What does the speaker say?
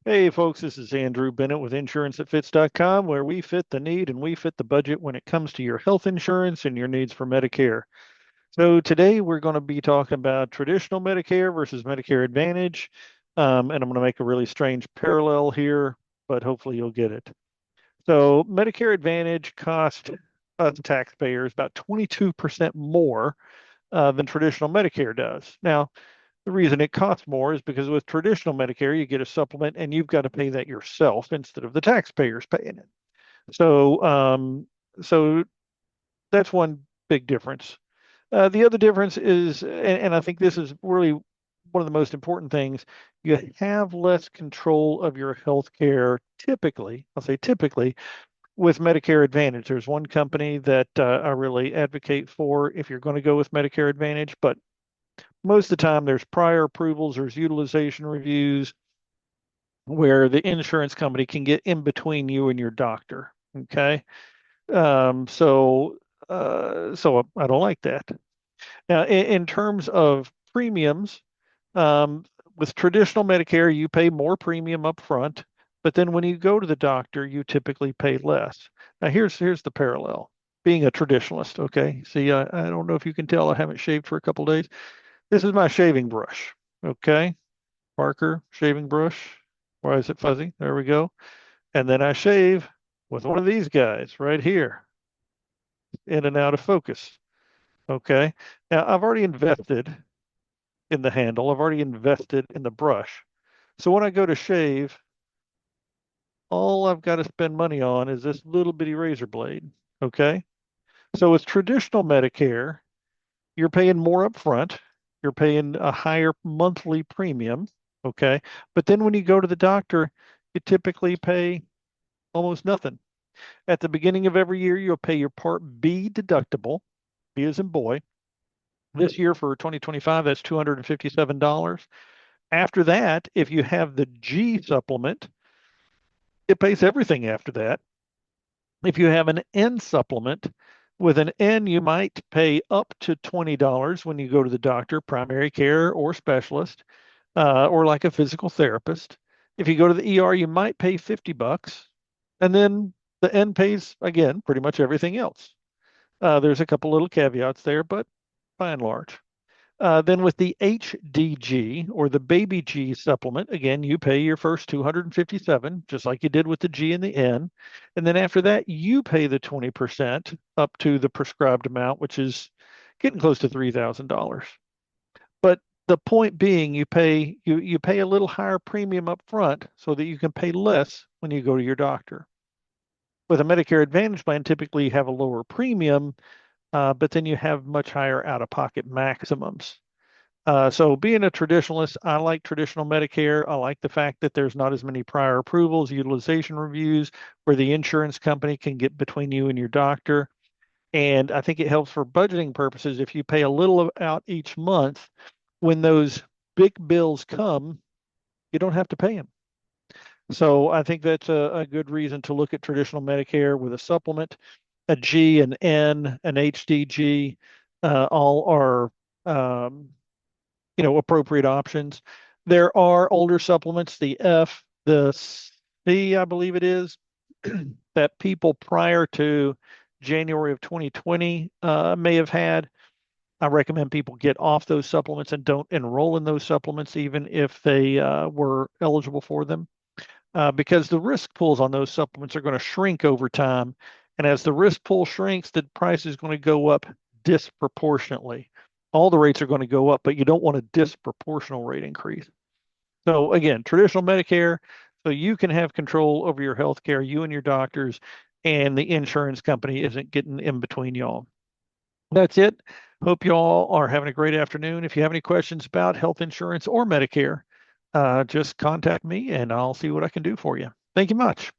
Hey folks, this is Andrew Bennett with InsuranceThatFits.com, where we fit the need and we fit the budget when it comes to your health insurance and your needs for Medicare. So today we're going to be talking about traditional Medicare versus Medicare Advantage. And I'm going to make a really strange parallel here, but hopefully you'll get it. So Medicare Advantage cost us taxpayers about 22% more than traditional Medicare does. Now, the reason it costs more is because with traditional Medicare, you get a supplement and you've got to pay that yourself instead of the taxpayers paying it. So, so that's one big difference. The other difference is, and I think this is really one of the most important things, you have less control of your health care typically, I'll say typically, with Medicare Advantage. There's one company that I really advocate for if you're going to go with Medicare Advantage, but most of the time there's prior approvals, there's utilization reviews where the insurance company can get in between you and your doctor. Okay. So I don't like that. Now, in terms of premiums, um, with traditional Medicare, you pay more premium up front, but then when you go to the doctor, you typically pay less. Now, here's the parallel. Being a traditionalist, okay. See, I don't know if you can tell, I haven't shaved for a couple days. This is my shaving brush. Okay. Parker shaving brush. Why is it fuzzy? There we go. And then I shave with one of these guys right here, in and out of focus. Okay. Now I've already invested in the handle. I've already invested in the brush. So when I go to shave, all I've got to spend money on is this little bitty razor blade. Okay. So with traditional Medicare, you're paying more up front. You're paying a higher monthly premium. Okay. But then when you go to the doctor, you typically pay almost nothing. At the beginning of every year, you'll pay your Part B deductible, B as in boy. This year for 2025, that's $257. After that, if you have the G supplement, it pays everything after that. If you have an N supplement, with an N, you might pay up to $20 when you go to the doctor, primary care or specialist, or like a physical therapist. If you go to the ER, you might pay $50. And then the N pays, again, pretty much everything else. There's a couple little caveats there, but by and large. Then with the HDG or the baby G supplement, again, you pay your first 257, just like you did with the G and the N. And then after that, you pay the 20% up to the prescribed amount, which is getting close to $3,000. But the point being, you pay a little higher premium up front so that you can pay less when you go to your doctor. With a Medicare Advantage plan, typically you have a lower premium, but then you have much higher out-of-pocket maximums. So being a traditionalist, I like traditional Medicare. I like the fact that there's not as many prior approvals, utilization reviews, where the insurance company can get between you and your doctor. And I think it helps for budgeting purposes if you pay a little out each month. When those big bills come, you don't have to pay them. So I think that's a good reason to look at traditional Medicare with a supplement, a G, an N, an HDG, all are appropriate options. There are older supplements, the F, the C, I believe it is, that people prior to January of 2020 may have had. I recommend people get off those supplements and don't enroll in those supplements, even if they were eligible for them, because the risk pools on those supplements are going to shrink over time. And as the risk pool shrinks, the price is going to go up disproportionately. All the rates are going to go up, but you don't want a disproportional rate increase. So again, traditional Medicare, so you can have control over your health care, you and your doctors, and the insurance company isn't getting in between y'all. That's it. Hope you all are having a great afternoon. If you have any questions about health insurance or Medicare, just contact me and I'll see what I can do for you. Thank you much.